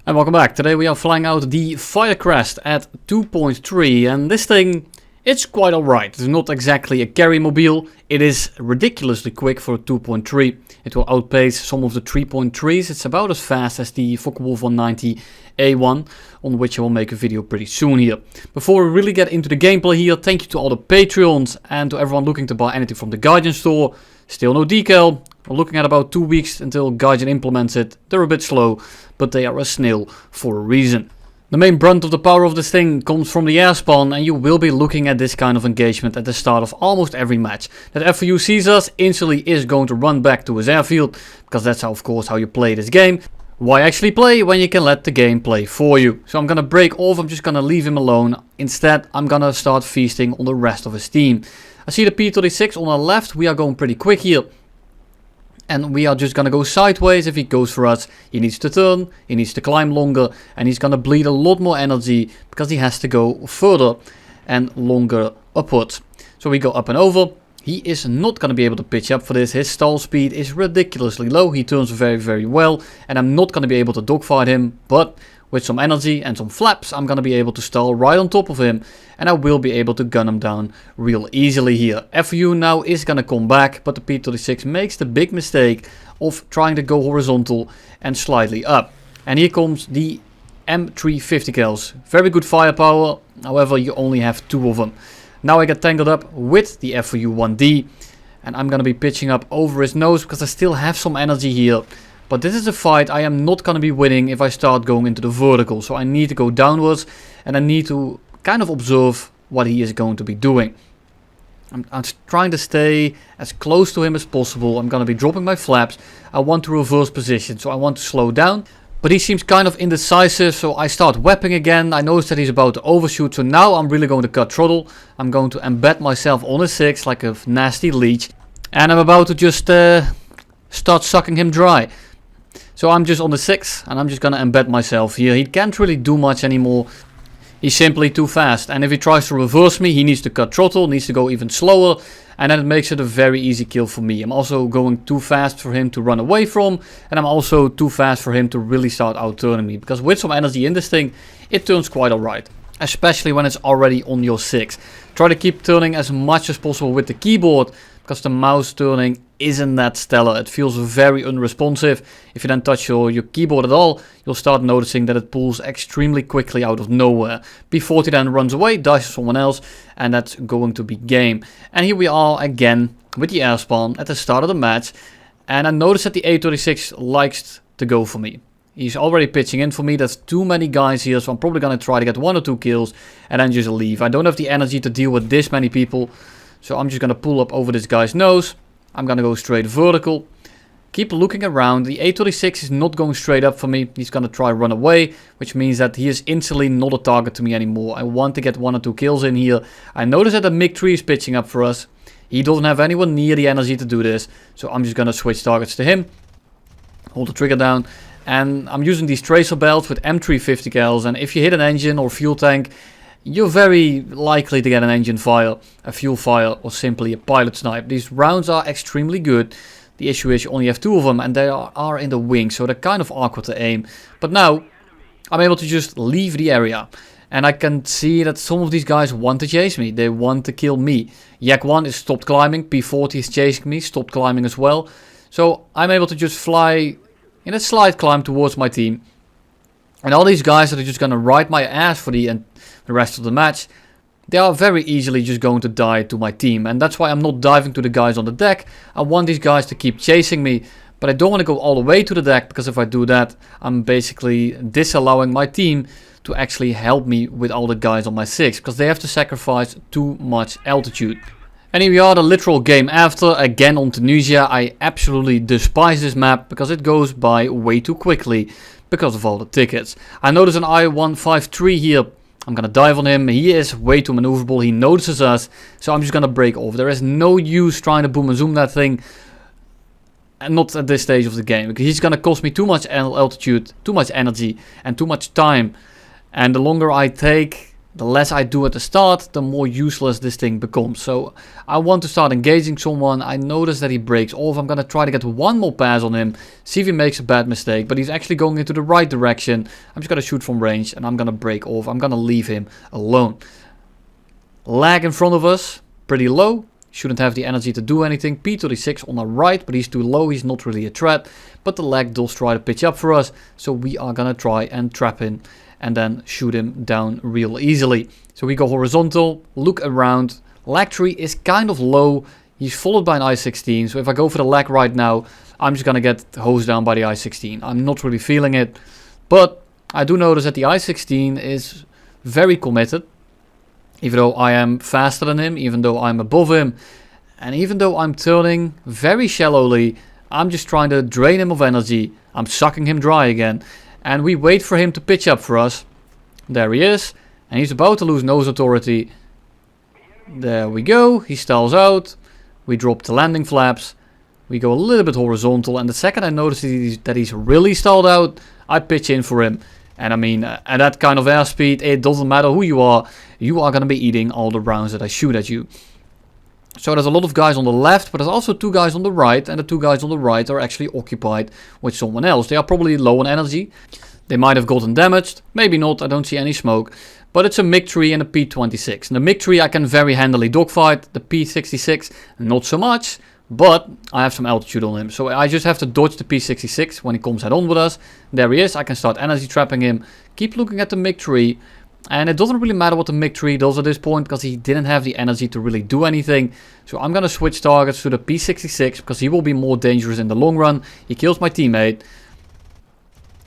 And welcome back. Today we are flying out the Firecrest at 2.3 and this thing, it's quite alright. It's not exactly a carry mobile, it is ridiculously quick for a 2.3. It will outpace some of the 3.3s, it's about as fast as the Focke-Wulf 190 A1, on which I will make a video pretty soon here. Before we really get into the gameplay here, thank you to all the Patreons and to everyone looking to buy anything from the Guardian store. Still no decal. We're looking at about 2 weeks until Guardian implements it. They're a bit slow, but they are a snail for a reason. The main brunt of the power of this thing comes from the airspan, and you will be looking at this kind of engagement at the start of almost every match. That FU sees us, instantly is going to run back to his airfield, because that's of course how you play this game. Why actually play when you can let the game play for you? So I'm gonna break off, I'm just gonna leave him alone. Instead, I'm gonna start feasting on the rest of his team. I see the P-36 on the left, we are going pretty quick here. And we are just gonna go sideways. If he goes for us, he needs to turn, he needs to climb longer, and he's gonna bleed a lot more energy because he has to go further and longer upwards. So we go up and over. He is not gonna be able to pitch up for this. His stall speed is ridiculously low. He turns very well, and I'm not gonna be able to dogfight him, but with some energy and some flaps, I'm gonna be able to stall right on top of him, and I will be able to gun him down real easily here. FU now is gonna come back, but the P-36 makes the big mistake of trying to go horizontal and slightly up. And here comes the M350 cals. Very good firepower, however you only have 2 of them. Now I get tangled up with the FU-1D, and I'm gonna be pitching up over his nose because I still have some energy here. But this is a fight I am not going to be winning if I start going into the vertical. So I need to go downwards and I need to kind of observe what he is going to be doing. I'm trying to stay as close to him as possible. I'm going to be dropping my flaps. I want to reverse position, so I want to slow down. But he seems kind of indecisive, so I start wepping again. I notice that he's about to overshoot, so now I'm really going to cut throttle. I'm going to embed myself on a 6 like a nasty leech. And I'm about to just start sucking him dry. So I'm just on the 6 and I'm just gonna embed myself here. He can't really do much anymore. He's simply too fast. And if he tries to reverse me, he needs to cut throttle, needs to go even slower. And then it makes it a very easy kill for me. I'm also going too fast for him to run away from. And I'm also too fast for him to really start out-turning me. Because with some energy in this thing, it turns quite alright. Especially when it's already on your 6. Try to keep turning as much as possible with the keyboard. Because the mouse turning isn't that stellar. It feels very unresponsive. If you then touch your keyboard at all, you'll start noticing that it pulls extremely quickly out of nowhere. P40 then runs away, dies to someone else, and that's going to be game. And here we are again with the airspan at the start of the match. And I notice that the A36 likes to go for me. He's already pitching in for me. That's too many guys here, so I'm probably going to try to get 1 or 2 kills and then just leave. I don't have the energy to deal with this many people. So I'm just going to pull up over this guy's nose. I'm going to go straight vertical. Keep looking around. The A36 is not going straight up for me. He's going to try run away, which means that he is instantly not a target to me anymore. I want to get 1 or 2 kills in here. I notice that the MiG-3 is pitching up for us. He doesn't have anyone near the energy to do this. So I'm just going to switch targets to him. Hold the trigger down. And I'm using these tracer belts with M350 cals. And if you hit an engine or fuel tank, you're very likely to get an engine fire, a fuel fire, or simply a pilot snipe. These rounds are extremely good. The issue is you only have 2 of them and they are in the wing, so they're kind of awkward to aim. But now, I'm able to just leave the area. And I can see that some of these guys want to chase me. They want to kill me. Yak 1 is stopped climbing, P40 is chasing me, stopped climbing as well. So I'm able to just fly in a slight climb towards my team. And all these guys that are just going to ride my ass for the rest of the match, they are very easily just going to die to my team. And that's why I'm not diving to the guys on the deck. I want these guys to keep chasing me, but I don't want to go all the way to the deck, because if I do that, I'm basically disallowing my team to actually help me with all the guys on my 6, because they have to sacrifice too much altitude. And here we are, the literal game after, again on Tunisia. I absolutely despise this map, because it goes by way too quickly, because of all the tickets. I notice an I-153 here. I'm gonna dive on him. He is way too maneuverable. He notices us, so I'm just gonna break off. There is no use trying to boom and zoom that thing, and not at this stage of the game, because he's gonna cost me too much altitude, too much energy, and too much time. And the longer I take, the less I do at the start, the more useless this thing becomes. So I want to start engaging someone. I notice that he breaks off. I'm going to try to get one more pass on him, see if he makes a bad mistake. But he's actually going into the right direction. I'm just going to shoot from range and I'm going to break off. I'm going to leave him alone. Lag in front of us, pretty low. Shouldn't have the energy to do anything. P36 on our right, but he's too low. He's not really a threat. But the lag does try to pitch up for us. So we are going to try and trap him and then shoot him down real easily. So we go horizontal, look around. Lag tree is kind of low. He's followed by an I-16. So if I go for the lag right now, I'm just going to get hosed down by the I-16. I'm not really feeling it. But I do notice that the I-16 is very committed. Even though I am faster than him, even though I'm above him, and even though I'm turning very shallowly, I'm just trying to drain him of energy. I'm sucking him dry again. And we wait for him to pitch up for us. There he is. And he's about to lose nose authority. There we go. He stalls out. We drop the landing flaps. We go a little bit horizontal. And the second I notice that he's really stalled out, I pitch in for him. And I mean, at that kind of airspeed, it doesn't matter who you are going to be eating all the rounds that I shoot at you. So there's a lot of guys on the left, but there's also 2 guys on the right, and the 2 guys on the right are actually occupied with someone else. They are probably low on energy. They might have gotten damaged, maybe not, I don't see any smoke. But it's a MiG-3 and a P-26. And the MiG-3 I can very handily dogfight, the P-66 not so much. But I have some altitude on him, so I just have to dodge the P-66 when he comes head on with us. There he is, I can start energy trapping him. Keep looking at the MiG-3. And it doesn't really matter what the MiG-3 does at this point, because he didn't have the energy to really do anything. So I'm going to switch targets to the P-66, because he will be more dangerous in the long run. He kills my teammate.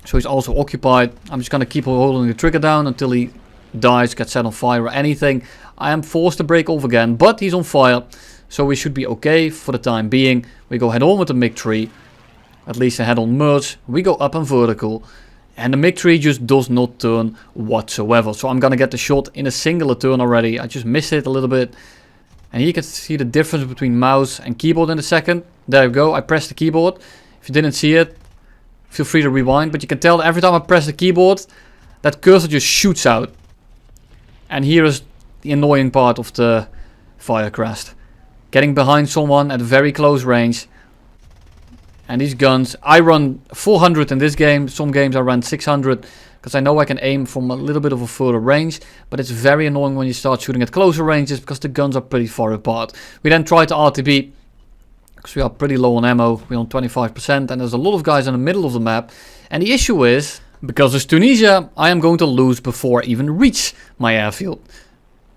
So he's also occupied. I'm just going to keep holding the trigger down until he dies, gets set on fire or anything. I am forced to break off again, but he's on fire. So we should be okay for the time being. We go head on with the MiG-3. At least a head on merge. We go up and vertical. And the MiG-3 just does not turn whatsoever. So I'm going to get the shot in a singular turn already. I just missed it a little bit. And you can see the difference between mouse and keyboard in a second. There you go. I pressed the keyboard. If you didn't see it, feel free to rewind. But you can tell that every time I press the keyboard, that cursor just shoots out. And here is the annoying part of the Firecrest. Getting behind someone at very close range. And these guns, I run 400 in this game. Some games I run 600. Because I know I can aim from a little bit of a further range. But it's very annoying when you start shooting at closer ranges. Because the guns are pretty far apart. We then try to RTB. Because we are pretty low on ammo. We're on 25%. And there's a lot of guys in the middle of the map. And the issue is, because it's Tunisia, I am going to lose before I even reach my airfield.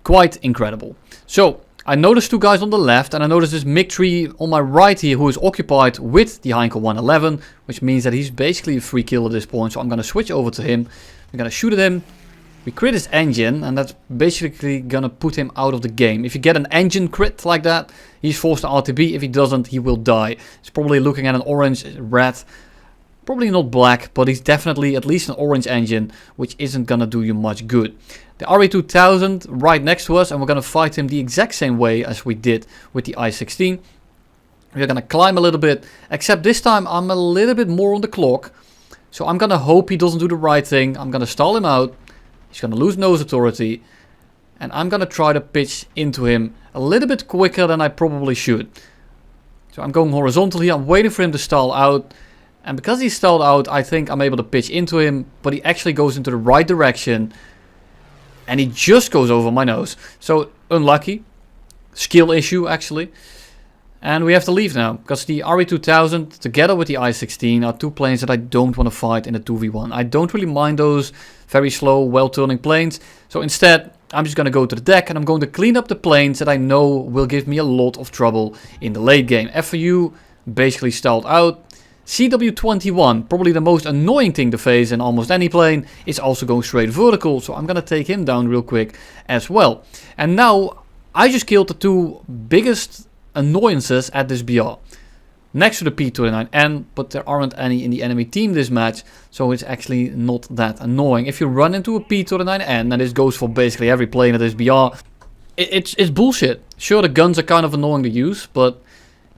Quite incredible. So I noticed 2 guys on the left, and I noticed this MiG-3 on my right here who is occupied with the Heinkel 111, which means that he's basically a free kill at this point. So I'm going to switch over to him. We're going to shoot at him. We crit his engine, and that's basically going to put him out of the game. If you get an engine crit like that, he's forced to RTB. If he doesn't, he will die. He's probably looking at an orange red. Probably not black, but he's definitely at least an orange engine, which isn't going to do you much good. The RE2000 right next to us, and we're going to fight him the exact same way as we did with the I-16. We're going to climb a little bit, except this time I'm a little bit more on the clock. So I'm going to hope he doesn't do the right thing. I'm going to stall him out. He's going to lose nose authority. And I'm going to try to pitch into him a little bit quicker than I probably should. So I'm going horizontal here. I'm waiting for him to stall out. And because he stalled out, I think I'm able to pitch into him. But he actually goes into the right direction. And he just goes over my nose. So unlucky. Skill issue actually. And we have to leave now. Because the RE2000 together with the I-16 are 2 planes that I don't want to fight in a 2v1. I don't really mind those very slow, well-turning planes. So instead, I'm just going to go to the deck. And I'm going to clean up the planes that I know will give me a lot of trouble in the late game. FU basically stalled out. CW21, probably the most annoying thing to face in almost any plane, is also going straight vertical. So I'm going to take him down real quick as well. And now I just killed the 2 biggest annoyances at this BR. Next to the P29N, but there aren't any in the enemy team this match. So it's actually not that annoying. If you run into a P29N, and this goes for basically every plane at this BR, it's bullshit. Sure, the guns are kind of annoying to use, but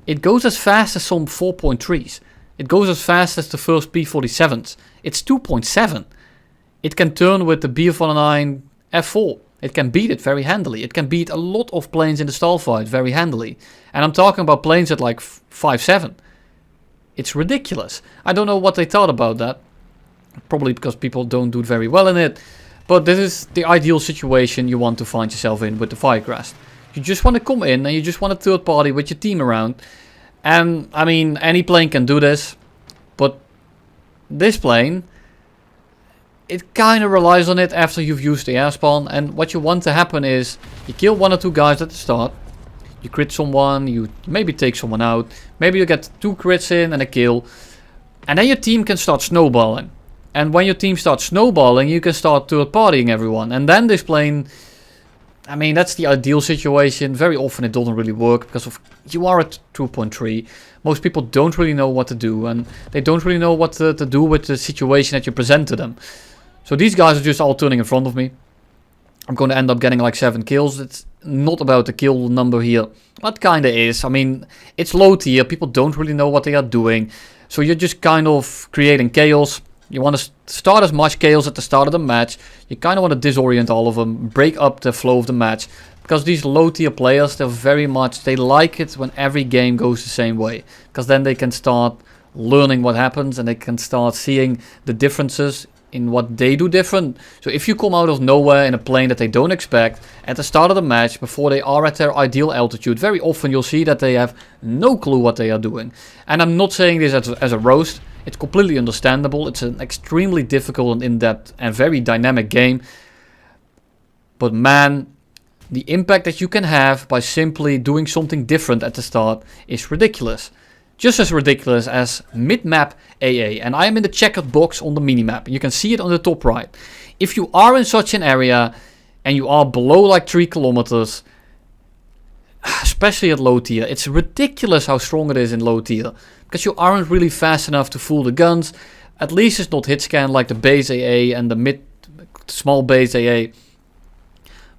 it goes as fast as some 4.3s. It goes as fast as the first P47s. It's 2.7. It can turn with the BF19 F4. it can beat it very handily. It can beat a lot of planes in the stall fight very handily. And I'm talking about planes at like 5-7. It's ridiculous. I don't know what they thought about that. Probably because people don't do very well in it. But this is the ideal situation you want to find yourself in with the Firecrest. You just want to come in and you just want a third party with your team around. And, I mean, any plane can do this. But this plane, it kind of relies on it after you've used the airspawn. And what you want to happen is, you kill 1 or 2 guys at the start. You crit someone, you maybe take someone out. Maybe you get 2 crits in and a kill. And then your team can start snowballing. And when your team starts snowballing, you can start third partying everyone. And then this plane, I mean, that's the ideal situation. Very often it doesn't really work because of you are at 2.3. Most people don't really know what to do. And they don't really know what to do with the situation that you present to them. So these guys are just all turning in front of me. I'm going to end up getting like 7 kills. It's not about the kill number here. That kind of is. I mean, it's low tier. People don't really know what they are doing. So you're just kind of creating chaos. You want to start as much chaos at the start of the match. You kind of want to disorient all of them. Break up the flow of the match. Because these low tier players, they like it when every game goes the same way. Because then they can start learning what happens. And they can start seeing the differences in what they do different. So if you come out of nowhere in a plane that they don't expect at the start of the match, before they are at their ideal altitude, very often you'll see that they have no clue what they are doing. And I'm not saying this as a roast. It's completely understandable. It's an extremely difficult and in-depth and very dynamic game. But man, the impact that you can have by simply doing something different at the start is ridiculous. Just as ridiculous as mid-map AA. And I am in the checkered box on the minimap. You can see it on the top right. If you are in such an area and you are below like 3 kilometers, especially at low tier, it's ridiculous how strong it is in low tier. Because you aren't really fast enough to fool the guns. At least it's not hit scan like the base AA and the small base AA.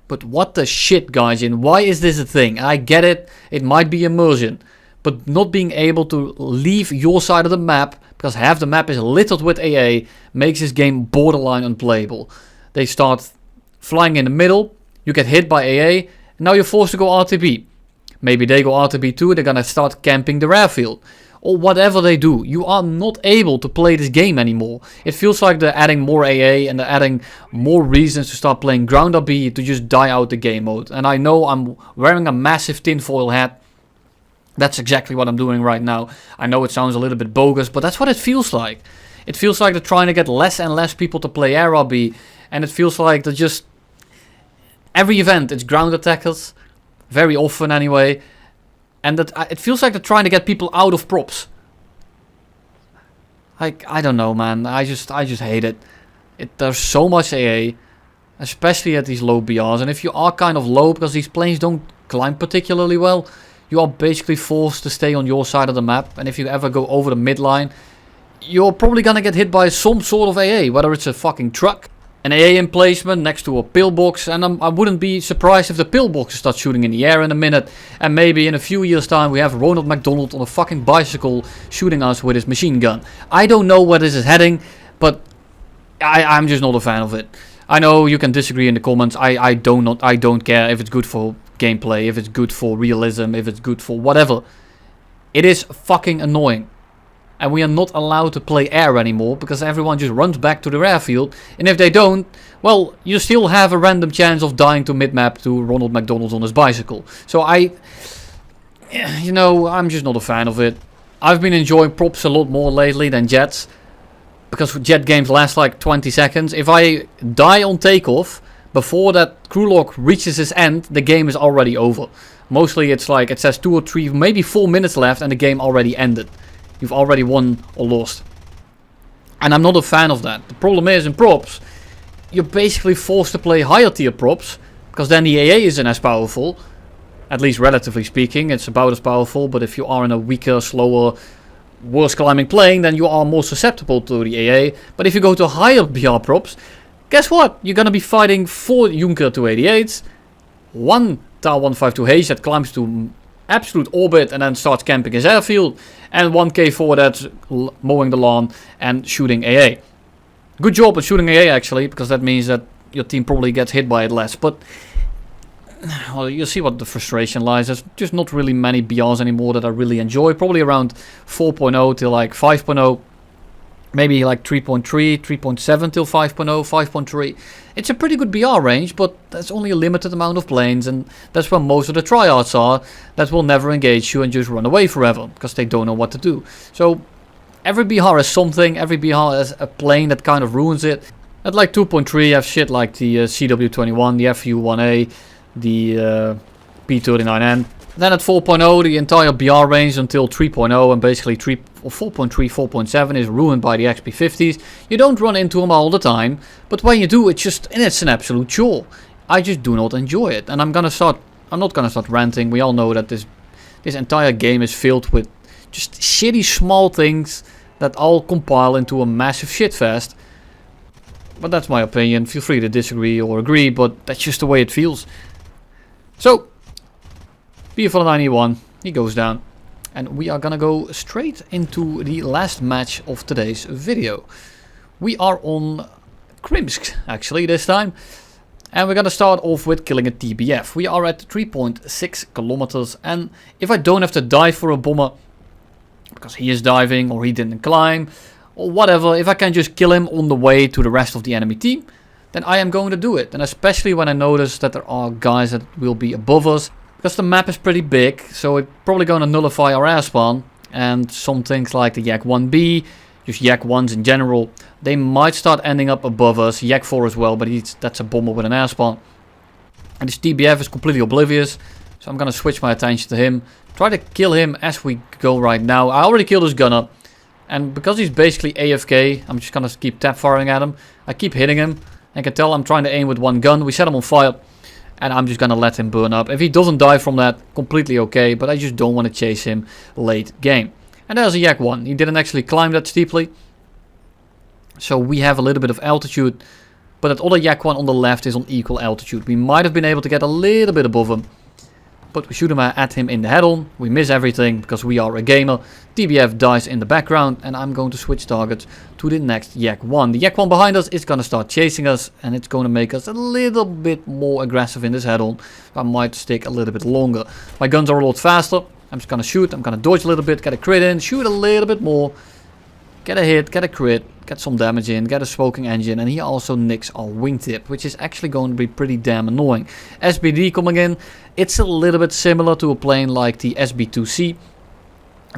But what the shit, guys, and why is this a thing? I get it, it might be immersion. But not being able to leave your side of the map, because half the map is littered with AA, makes this game borderline unplayable. They start flying in the middle, you get hit by AA, and now you're forced to go RTB. Maybe they go RTB too, they're gonna start camping the airfield. Or whatever they do, you are not able to play this game anymore. It feels like they're adding more AA and they're adding more reasons to start playing ground RB to just die out the game mode. And I know I'm wearing a massive tinfoil hat. That's exactly what I'm doing right now. I know it sounds a little bit bogus, but that's what it feels like. It feels like they're trying to get less and less people to play air RB. And it feels like they're just... Every event, it's ground attackers. Very often anyway. And that it feels like they're trying to get people out of props. Like, I don't know, man. I just hate it. There's so much AA. Especially at these low BRs. And if you are kind of low, because these planes don't climb particularly well, you are basically forced to stay on your side of the map. And if you ever go over the midline, you're probably gonna get hit by some sort of AA. Whether it's a fucking truck, an AA emplacement next to a pillbox. And I wouldn't be surprised if the pillboxes start shooting in the air in a minute. And maybe in a few years time we have Ronald McDonald on a fucking bicycle shooting us with his machine gun. I don't know where this is heading, but I'm just not a fan of it. I know you can disagree in the comments. I don't care if it's good for gameplay, if it's good for realism, if it's good for whatever. It is fucking annoying. And we are not allowed to play air anymore because everyone just runs back to the airfield. And if they don't, well, you still have a random chance of dying to mid-map to Ronald McDonald on his bicycle. So I'm just not a fan of it. I've been enjoying props a lot more lately than jets. Because jet games last like 20 seconds. If I die on takeoff, before that crew lock reaches its end, the game is already over. Mostly it's like, it says 2 or 3, maybe 4 minutes left and the game already ended. You've already won or lost. And I'm not a fan of that. The problem is in props, you're basically forced to play higher tier props. Because then the AA isn't as powerful. At least relatively speaking, it's about as powerful. But if you are in a weaker, slower, worse climbing plane, then you are more susceptible to the AA. But if you go to higher BR props, guess what? You're gonna be fighting 4 Junker 288s, 1 TAR 152 Hayes that climbs to absolute orbit and then starts camping his airfield, and 1 K4 that's mowing the lawn and shooting AA. Good job at shooting AA actually, because that means that your team probably gets hit by it less. But well, you see what the frustration lies. There's just not really many BRs anymore that I really enjoy. Probably around 4.0 till like 5.0. Maybe like 3.3, 3.7 till 5.0, 5.3. It's a pretty good BR range, but there's only a limited amount of planes, and that's where most of the tryhards are that will never engage you and just run away forever, because they don't know what to do. So every BR has something, every BR has a plane that kind of ruins it. At like 2.3 you have shit like the CW21, the FU1A, the P39N. Then at 4.0 the entire BR range until 3.0, and basically 4.3, 4.7 is ruined by the XP50s. You don't run into them all the time, but when you do, it's an absolute chore. I just do not enjoy it, and I'm not gonna start ranting. We all know that this entire game is filled with just shitty small things that all compile into a massive shitfest. But that's my opinion. Feel free to disagree or agree, but that's just the way it feels. So BF91, he goes down. And we are gonna go straight into the last match of today's video. We are on Krimsk, actually, this time. And we're gonna start off with killing a TBF. We are at 3.6 kilometers. And if I don't have to dive for a bomber, because he is diving or he didn't climb, or whatever, if I can just kill him on the way to the rest of the enemy team, then I am going to do it. And especially when I notice that there are guys that will be above us. Because the map is pretty big, so it's probably going to nullify our air spawn. And some things like the Yak 1B, just Yak 1s in general, they might start ending up above us. Yak 4 as well, but that's a bomber with an air spawn. And this TBF is completely oblivious, so I'm going to switch my attention to him. Try to kill him as we go right now. I already killed his gunner. And because he's basically AFK, I'm just going to keep tap firing at him. I keep hitting him. I can tell I'm trying to aim with one gun. We set him on fire. And I'm just going to let him burn up. If he doesn't die from that, completely okay. But I just don't want to chase him late game. And there's a Yak 1. He didn't actually climb that steeply. So we have a little bit of altitude. But that other Yak 1 on the left is on equal altitude. We might have been able to get a little bit above him. But we shoot him at him in the head-on. We miss everything because we are a gamer. TBF dies in the background. And I'm going to switch targets to the next Yak 1. The Yak 1 behind us is going to start chasing us. And it's going to make us a little bit more aggressive in this head-on. I might stick a little bit longer. My guns are a lot faster. I'm just going to shoot. I'm going to dodge a little bit. Get a crit in. Shoot a little bit more. Get a hit. Get a crit. Get some damage in. Get a smoking engine. And he also nicks our wingtip, which is actually going to be pretty damn annoying. SBD coming in. It's a little bit similar to a plane like the SB2C.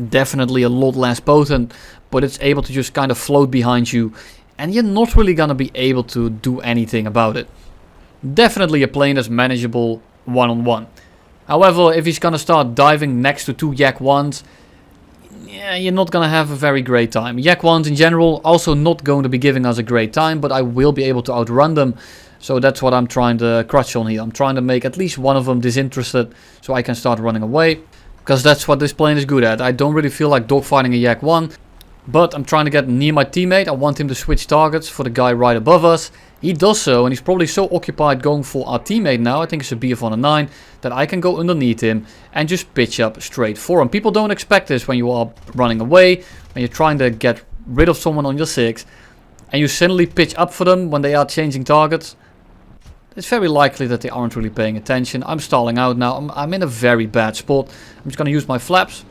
Definitely a lot less potent, but it's able to just kind of float behind you. And you're not really going to be able to do anything about it. Definitely a plane that's manageable one-on-one. However, if he's going to start diving next to two Yak 1s, yeah, you're not going to have a very great time. Yak 1s in general also not going to be giving us a great time, but I will be able to outrun them. So that's what I'm trying to crutch on here. I'm trying to make at least one of them disinterested so I can start running away. Because that's what this plane is good at. I don't really feel like dogfighting a Yak 1. But I'm trying to get near my teammate. I want him to switch targets for the guy right above us. He does so, and he's probably so occupied going for our teammate now, I think it's a BF9, that I can go underneath him and just pitch up straight for him. People don't expect this when you are running away, when you're trying to get rid of someone on your 6, and you suddenly pitch up for them when they are changing targets. It's very likely that they aren't really paying attention. I'm stalling out now. I'm in a very bad spot. I'm just going to use my flaps.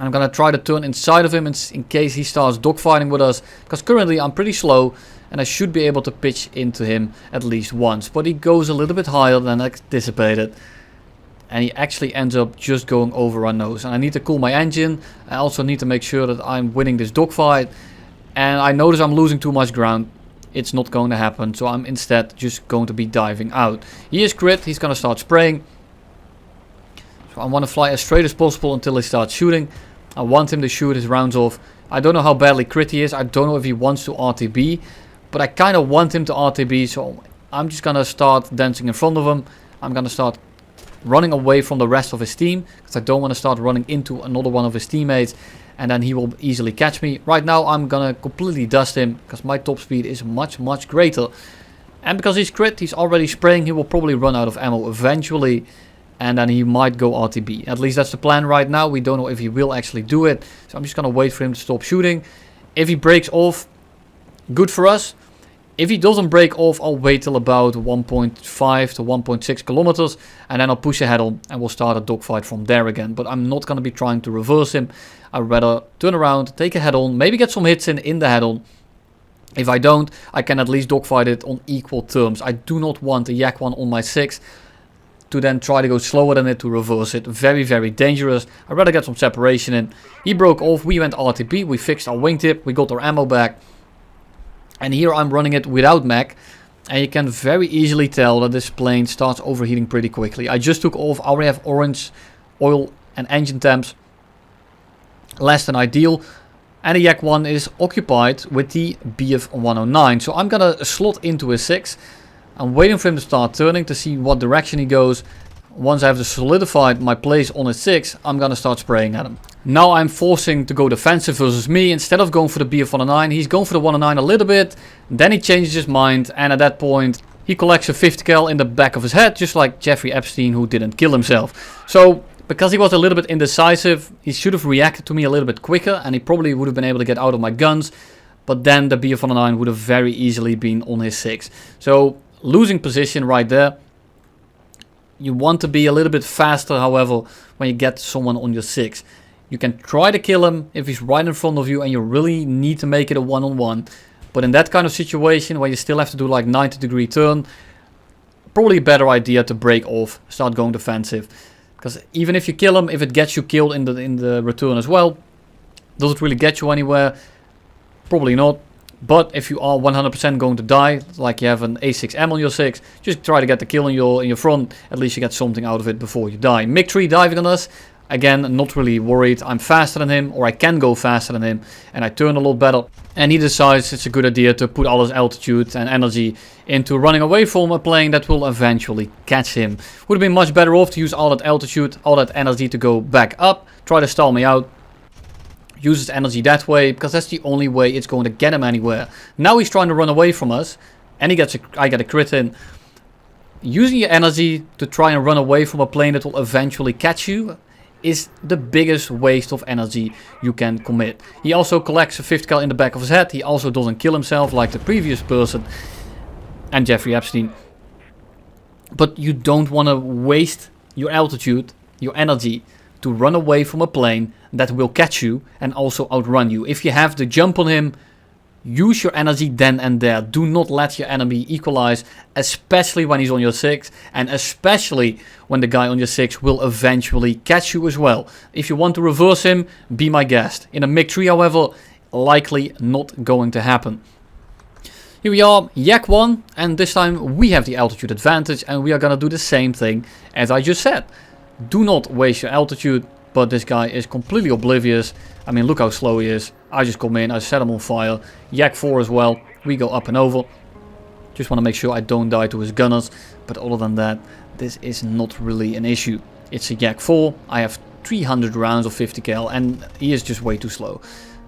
I'm going to try to turn inside of him in case he starts dogfighting with us. Because currently I'm pretty slow. And I should be able to pitch into him at least once. But he goes a little bit higher than anticipated. And he actually ends up just going over our nose. And I need to cool my engine. I also need to make sure that I'm winning this dogfight. And I notice I'm losing too much ground. It's not going to happen. So I'm instead just going to be diving out. He is crit. He's going to start spraying. So I want to fly as straight as possible until he starts shooting. I want him to shoot his rounds off. I don't know how badly crit he is. I don't know if he wants to RTB. But I kind of want him to RTB. So I'm just going to start dancing in front of him. I'm going to start running away from the rest of his team. Because I don't want to start running into another one of his teammates. And then he will easily catch me. Right now I'm going to completely dust him. Because my top speed is much, much greater. And because he's crit, he's already spraying. He will probably run out of ammo eventually. And then he might go RTB. At least that's the plan right now. We don't know if he will actually do it. So I'm just going to wait for him to stop shooting. If he breaks off, good for us. If he doesn't break off, I'll wait till about 1.5 to 1.6 kilometers, and then I'll push ahead on and we'll start a dogfight from there again. But I'm not going to be trying to reverse him. I'd rather turn around, take a head on, maybe get some hits in the head on. If I don't, I can at least dogfight it on equal terms. I do not want a Yak 1 on my 6 to then try to go slower than it to reverse it. Very, very dangerous. I'd rather get some separation in. He broke off, we went RTB, we fixed our wingtip, we got our ammo back. And here I'm running it without mech, and you can very easily tell that this plane starts overheating pretty quickly. I just took off, I already have orange oil and engine temps, less than ideal. And the Yak 1 is occupied with the BF 109. So I'm gonna slot into his 6. I'm waiting for him to start turning to see what direction he goes. Once I have solidified my place on his 6, I'm gonna start spraying at him. Now I'm forcing to go defensive versus me. Instead of going for the BF 109, he's going for the 109 a little bit. Then he changes his mind, and at that point he collects a 50 cal in the back of his head, just like Jeffrey Epstein, who didn't kill himself. So because he was a little bit indecisive, he should have reacted to me a little bit quicker, and he probably would have been able to get out of my guns. But then the BF 109 would have very easily been on his 6. So losing position right there. You want to be a little bit faster, however, when you get someone on your 6. You can try to kill him if he's right in front of you and you really need to make it a one-on-one. But in that kind of situation where you still have to do like 90-degree turn, probably a better idea to break off, start going defensive. Because even if you kill him, if it gets you killed in the return as well, does it really get you anywhere? Probably not. But if you are 100% going to die, like you have an A6M on your 6, just try to get the kill in your front. At least you get something out of it before you die. MiG-3 diving on us. Again, not really worried. I'm faster than him, or I can go faster than him. And I turn a lot better. And he decides it's a good idea to put all his altitude and energy into running away from a plane that will eventually catch him. Would have been much better off to use all that altitude, all that energy to go back up. Try to stall me out. Use his energy that way, because that's the only way it's going to get him anywhere. Now he's trying to run away from us, and I get a crit in. Using your energy to try and run away from a plane that will eventually catch you is the biggest waste of energy you can commit. He also collects a 50 cal in the back of his head. He also doesn't kill himself like the previous person and Jeffrey Epstein. But you don't want to waste your altitude, your energy, to run away from a plane that will catch you and also outrun you. If you have to jump on him, use your energy then and there. Do not let your enemy equalize, especially when he's on your 6, and especially when the guy on your 6 will eventually catch you as well. If you want to reverse him, be my guest. In a MiG-3, however, likely not going to happen. Here we are, Yak 1, and this time we have the altitude advantage, and we are gonna do the same thing as I just said. Do not waste your altitude, but this guy is completely oblivious. I mean, look how slow he is. I just come in, I set him on fire. Yak 4 as well. We go up and over. Just want to make sure I don't die to his gunners. But other than that, this is not really an issue. It's a Yak 4. I have 300 rounds of 50 cal, and he is just way too slow.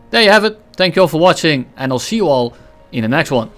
There you have it. Thank you all for watching, and I'll see you all in the next one.